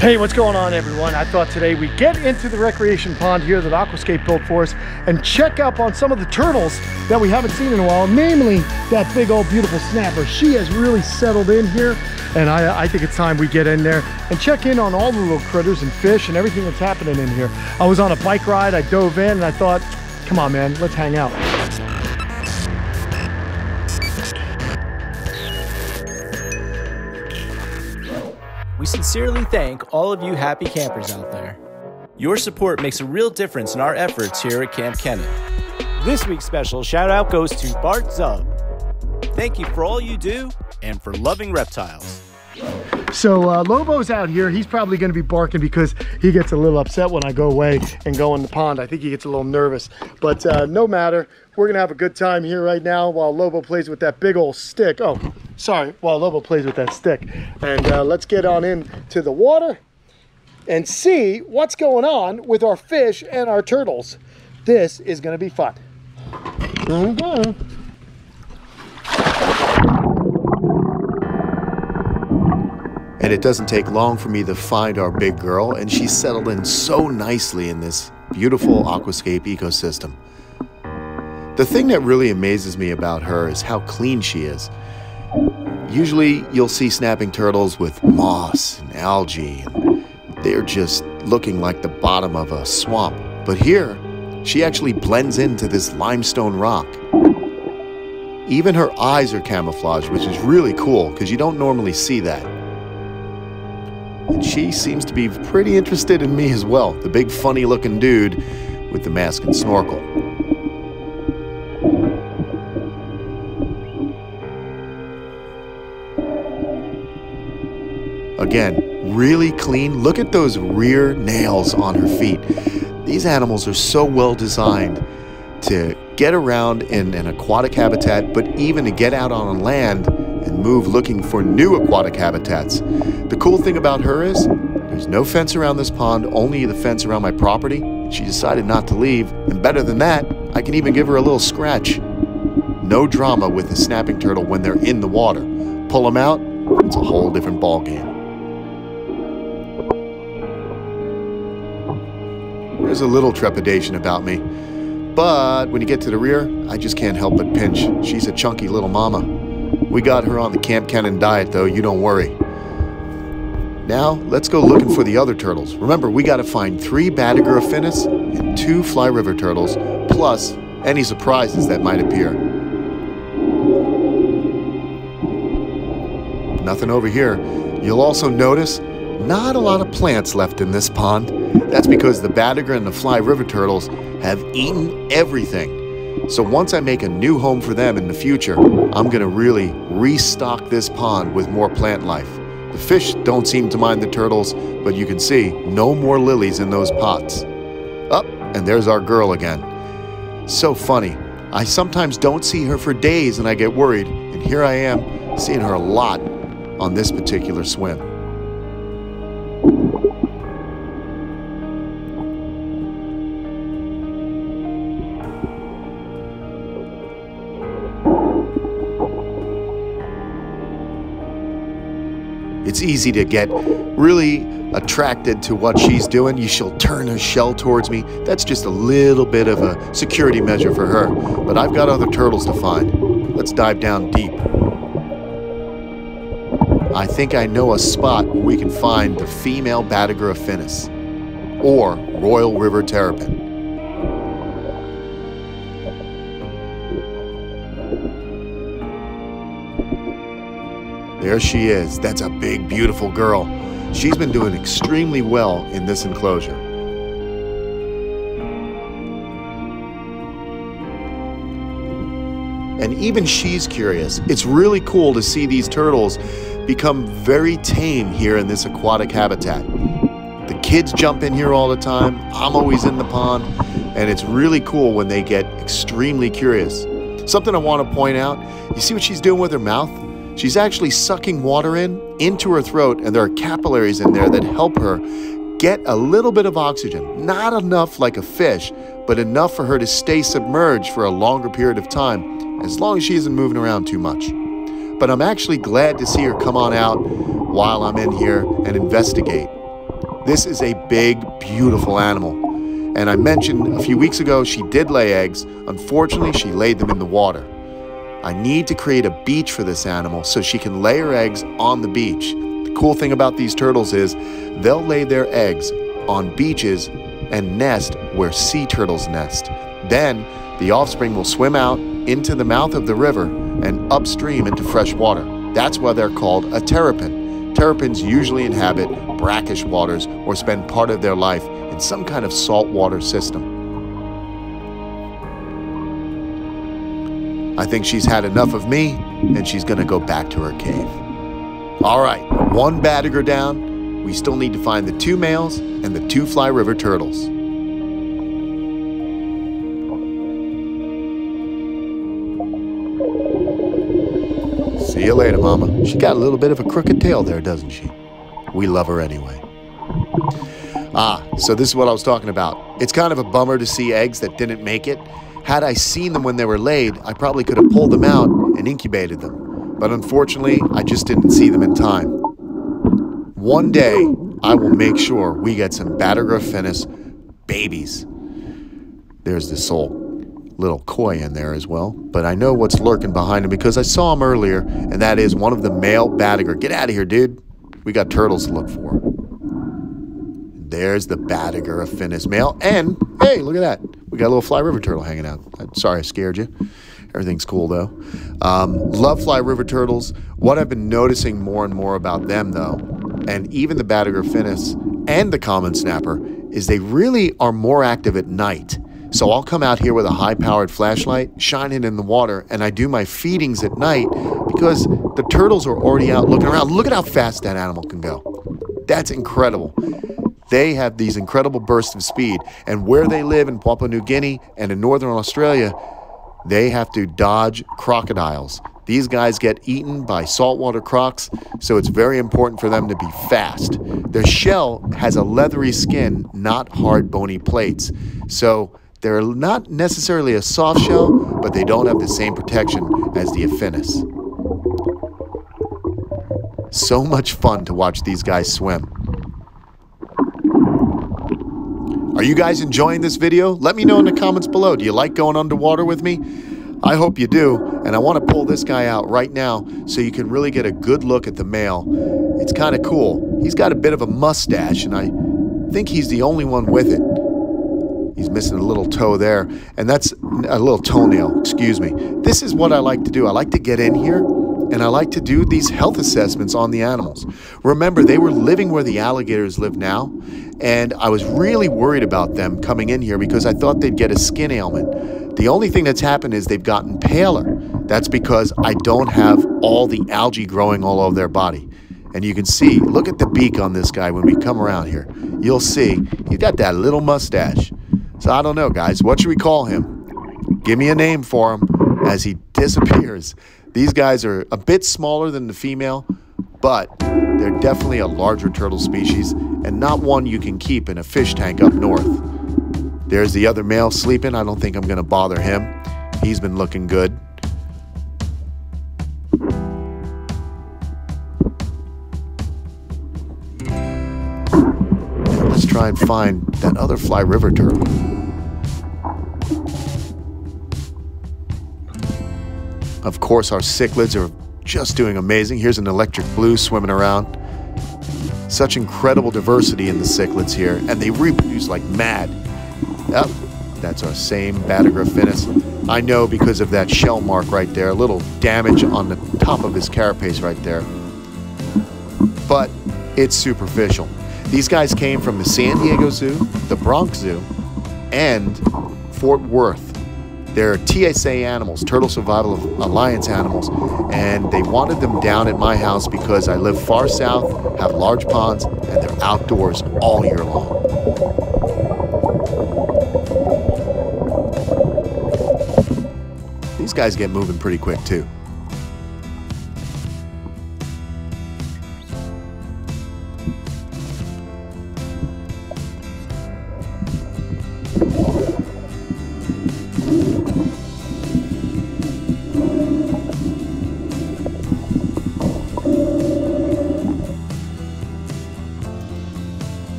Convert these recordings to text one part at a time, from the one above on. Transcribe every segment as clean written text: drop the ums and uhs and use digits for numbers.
Hey, what's going on, everyone? I thought today we'd get into the recreation pond here that Aquascape built for us and check up on some of the turtles that we haven't seen in a while, namely that big old beautiful snapper. She has really settled in here, and I think it's time we get in there and check in on all the little critters and fish and everything that's happening in here. I was on a bike ride, I dove in, and I thought, come on, man, let's hang out. We sincerely thank all of you happy campers out there. Your support makes a real difference in our efforts here at Kamp Kenan. This week's special shout out goes to Bart Zub. Thank you for all you do and for loving reptiles. So Lobo's out here. He's probably going to be barking because he gets a little upset when I go away and go in the pond. I think he gets a little nervous, but no matter. We're going to have a good time here right now while Lobo plays with that big old stick. Oh, sorry, while Lobo plays with that stick. And let's get on into the water and see what's going on with our fish and our turtles. This is going to be fun. Okay. And it doesn't take long for me to find our big girl, and she's settled in so nicely in this beautiful aquascape ecosystem. The thing that really amazes me about her is how clean she is. Usually you'll see snapping turtles with moss and algae, and they're just looking like the bottom of a swamp. But here, she actually blends into this limestone rock. Even her eyes are camouflaged, which is really cool because you don't normally see that. And she seems to be pretty interested in me as well, the big funny looking dude with the mask and snorkel. Again, really clean. Look at those rear nails on her feet. These animals are so well designed to get around in an aquatic habitat, but even to get out on land and move looking for new aquatic habitats. The cool thing about her is there's no fence around this pond, only the fence around my property. She decided not to leave, and better than that, I can even give her a little scratch. No drama with the snapping turtle when they're in the water. Pull them out, it's a whole different ball game. There's a little trepidation about me, but when you get to the rear, I just can't help but pinch. She's a chunky little mama. We got her on the Kamp Kenan diet though, you don't worry. Now, let's go looking for the other turtles. Remember, we gotta find 3 Maegerle finnis and 2 fly river turtles, plus any surprises that might appear. Nothing over here. You'll also notice not a lot of plants left in this pond. That's because the Maegerle and the fly river turtles have eaten everything. So once I make a new home for them in the future, I'm gonna really restock this pond with more plant life. The fish don't seem to mind the turtles, but you can see no more lilies in those pots. Up, and there's our girl again. So funny. I sometimes don't see her for days and I get worried, and here I am seeing her a lot on this particular swim. It's easy to get really attracted to what she's doing. She'll turn her shell towards me. That's just a little bit of a security measure for her. But I've got other turtles to find. Let's dive down deep. I think I know a spot where we can find the female Maegerle finnis or Royal River terrapin. There she is. That's a big, beautiful girl. She's been doing extremely well in this enclosure. And even she's curious. It's really cool to see these turtles become very tame here in this aquatic habitat. The kids jump in here all the time. I'm always in the pond. And it's really cool when they get extremely curious. Something I want to point out, you see what she's doing with her mouth? She's actually sucking water into her throat, and there are capillaries in there that help her get a little bit of oxygen. Not enough like a fish, but enough for her to stay submerged for a longer period of time, as long as she isn't moving around too much. But I'm actually glad to see her come on out while I'm in here and investigate. This is a big, beautiful animal. And I mentioned a few weeks ago she did lay eggs. Unfortunately, she laid them in the water. I need to create a beach for this animal so she can lay her eggs on the beach. The cool thing about these turtles is they'll lay their eggs on beaches and nest where sea turtles nest. Then the offspring will swim out into the mouth of the river and upstream into fresh water. That's why they're called a terrapin. Terrapins usually inhabit brackish waters or spend part of their life in some kind of saltwater system. I think she's had enough of me, and she's gonna go back to her cave. All right, one Badager down. We still need to find the 2 males and the 2 Fly River turtles. See you later, Mama. She got a little bit of a crooked tail there, doesn't she? We love her anyway. So this is what I was talking about. It's kind of a bummer to see eggs that didn't make it. Had I seen them when they were laid, I probably could have pulled them out and incubated them. But unfortunately, I just didn't see them in time. One day, I will make sure we get some Badager finis babies. There's this little koi in there as well. But I know what's lurking behind him because I saw him earlier, and that is one of the male Badager. Get out of here, dude. We got turtles to look for. There's the Badager finis male. And, hey, look at that. We got a little Fly River turtle hanging out. Sorry I scared you. Everything's cool, though. Love Fly River turtles. What I've been noticing more and more about them, though, and even the Badager finis and the common snapper, is they really are more active at night. So I'll come out here with a high-powered flashlight, shine it in the water, and I do my feedings at night because the turtles are already out looking around. Look at how fast that animal can go. That's incredible. They have these incredible bursts of speed, and where they live in Papua New Guinea and in northern Australia, they have to dodge crocodiles. These guys get eaten by saltwater crocs, so it's very important for them to be fast. Their shell has a leathery skin, not hard bony plates. So they're not necessarily a soft shell, but they don't have the same protection as the Aphinis. So much fun to watch these guys swim. Are you guys enjoying this video? Let me know in the comments below. Do you like going underwater with me? I hope you do, and I want to pull this guy out right now so you can really get a good look at the male. It's kind of cool. He's got a bit of a mustache, and I think he's the only one with it. He's missing a little toe there, and that's a little toenail, excuse me. This is what I like to do. I like to get in here, and I like to do these health assessments on the animals. Remember, they were living where the alligators live now, and I was really worried about them coming in here because I thought they'd get a skin ailment. The only thing that's happened is they've gotten paler. That's because I don't have all the algae growing all over their body. And you can see, look at the beak on this guy when we come around here. You'll see, he's got that little mustache. So I don't know, guys, what should we call him? Give me a name for him as he disappears. These guys are a bit smaller than the female, but they're definitely a larger turtle species and not one you can keep in a fish tank up north. There's the other male sleeping. I don't think I'm going to bother him. He's been looking good. Now let's try and find that other Fly River turtle. Of course, our cichlids are just doing amazing. Here's an electric blue swimming around. Such incredible diversity in the cichlids here, and they reproduce like mad. Yep, that's our same Badager finis. I know because of that shell mark right there, a little damage on the top of his carapace right there. But it's superficial. These guys came from the San Diego Zoo, the Bronx Zoo, and Fort Worth. They're TSA animals, Turtle Survival Alliance animals, and they wanted them down at my house because I live far south, have large ponds, and they're outdoors all year long. These guys get moving pretty quick too.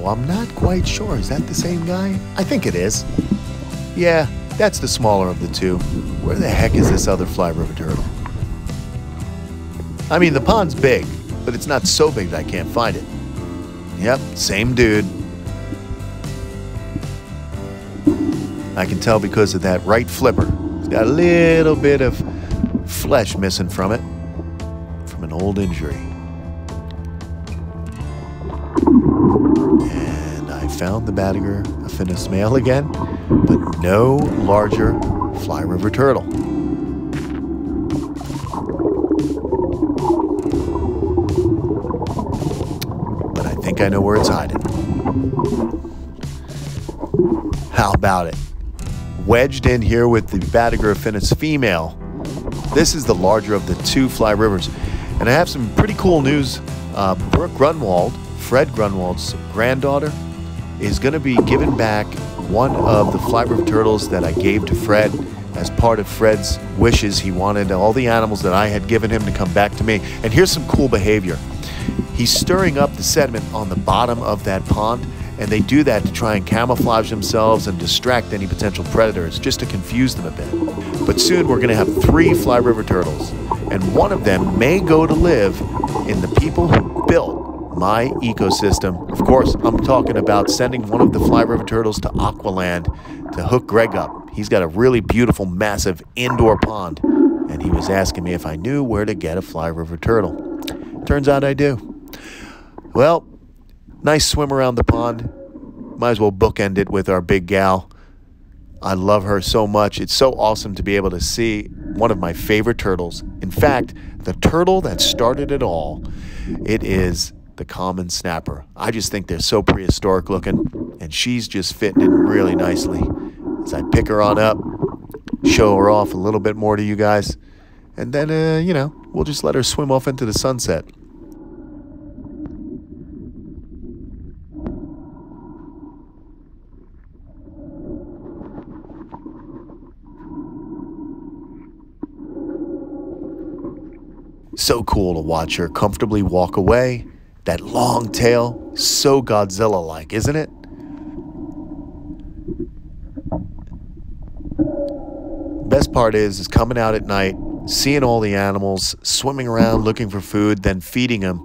though. I'm not quite sure. Is that the same guy? I think it is. Yeah, that's the smaller of the two. Where the heck is this other fly river turtle? I mean, the pond's big, but it's not so big that I can't find it. Yep, same dude. I can tell because of that right flipper. It's got a little bit of flesh missing from it, from an old injury. And I found the Maegerle affinis male again, but no larger fly river turtle. But I think I know where it's hiding. How about it? Wedged in here with the Maegerle affinis female. This is the larger of the two fly rivers. And I have some pretty cool news. Brooke Grunwald, Fred Grunwald's granddaughter, is going to be giving back one of the fly river turtles that I gave to Fred as part of Fred's wishes. He wanted all the animals that I had given him to come back to me. And here's some cool behavior. He's stirring up the sediment on the bottom of that pond, and they do that to try and camouflage themselves and distract any potential predators, just to confuse them a bit. But soon we're going to have 3 fly river turtles, and one of them may go to live in the people who built my ecosystem. Of course, I'm talking about sending one of the fly river turtles to Aqualand to hook Greg up. He's got a really beautiful, massive indoor pond, and he was asking me if I knew where to get a fly river turtle. Turns out I do. Well, nice swim around the pond. Might as well bookend it with our big gal. I love her so much. It's so awesome to be able to see one of my favorite turtles. In fact, the turtle that started it all, it is the common snapper. I just think they're so prehistoric looking, and she's just fitting in really nicely. As I pick her on up, show her off a little bit more to you guys, and then, you know, we'll just let her swim off into the sunset. So cool to watch her comfortably walk away. That long tail, so Godzilla-like, isn't it? Best part is coming out at night, seeing all the animals, swimming around looking for food, then feeding them,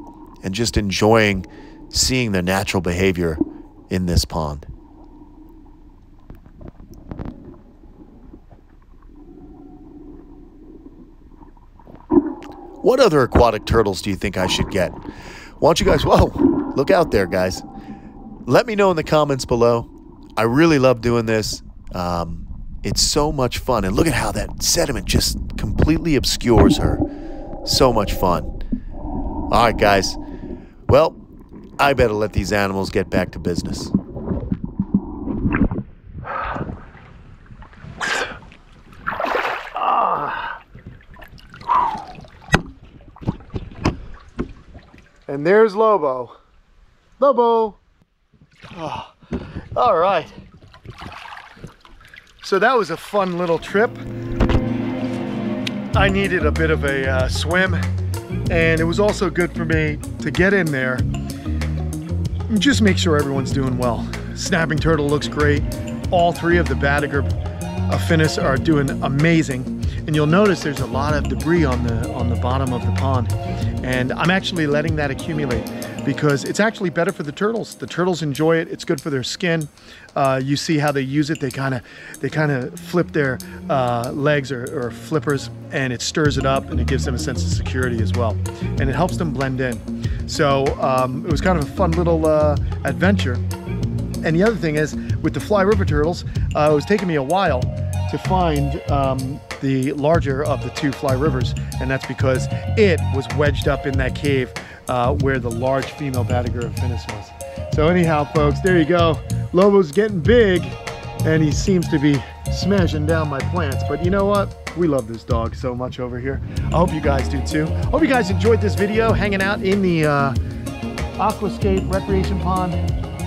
and just enjoying seeing their natural behavior in this pond. What other aquatic turtles do you think I should get? Why don't you guys, whoa, look out there, guys. Let me know in the comments below. I really love doing this. It's so much fun. And look at how that sediment just completely obscures her. So much fun. All right, guys. Well, I better let these animals get back to business. And there's Lobo. Lobo. Oh, all right. So that was a fun little trip. I needed a bit of a swim, and it was also good for me to get in there and just make sure everyone's doing well. Snapping turtle looks great. All 3 of the Maegerle affinis are doing amazing. And you'll notice there's a lot of debris on the bottom of the pond. And I'm actually letting that accumulate because it's actually better for the turtles. The turtles enjoy it. It's good for their skin. You see how they use it. They kind of flip their legs or flippers, and it stirs it up, and it gives them a sense of security as well. And it helps them blend in. So it was kind of a fun little adventure. And the other thing is, with the fly river turtles, it was taking me a while to find the larger of the 2 fly rivers, and that's because it was wedged up in that cave where the large female Maegerle affinis was. So anyhow, folks, there you go. Lobo's getting big, and he seems to be smashing down my plants. But you know what? We love this dog so much over here. I hope you guys do too. Hope you guys enjoyed this video, hanging out in the Aquascape Recreation Pond.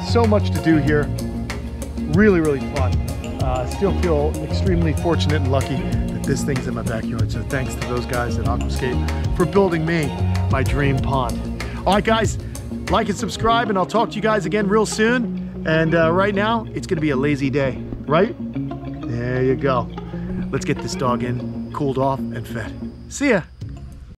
So much to do here. Really, really fun. Still feel extremely fortunate and lucky that this thing's in my backyard. So thanks to those guys at Aquascape for building me my dream pond. All right, guys, Like and subscribe, and I'll talk to you guys again real soon. And right now, it's gonna be a lazy day, right? There you go. Let's get this dog in, cooled off, and fed. See ya.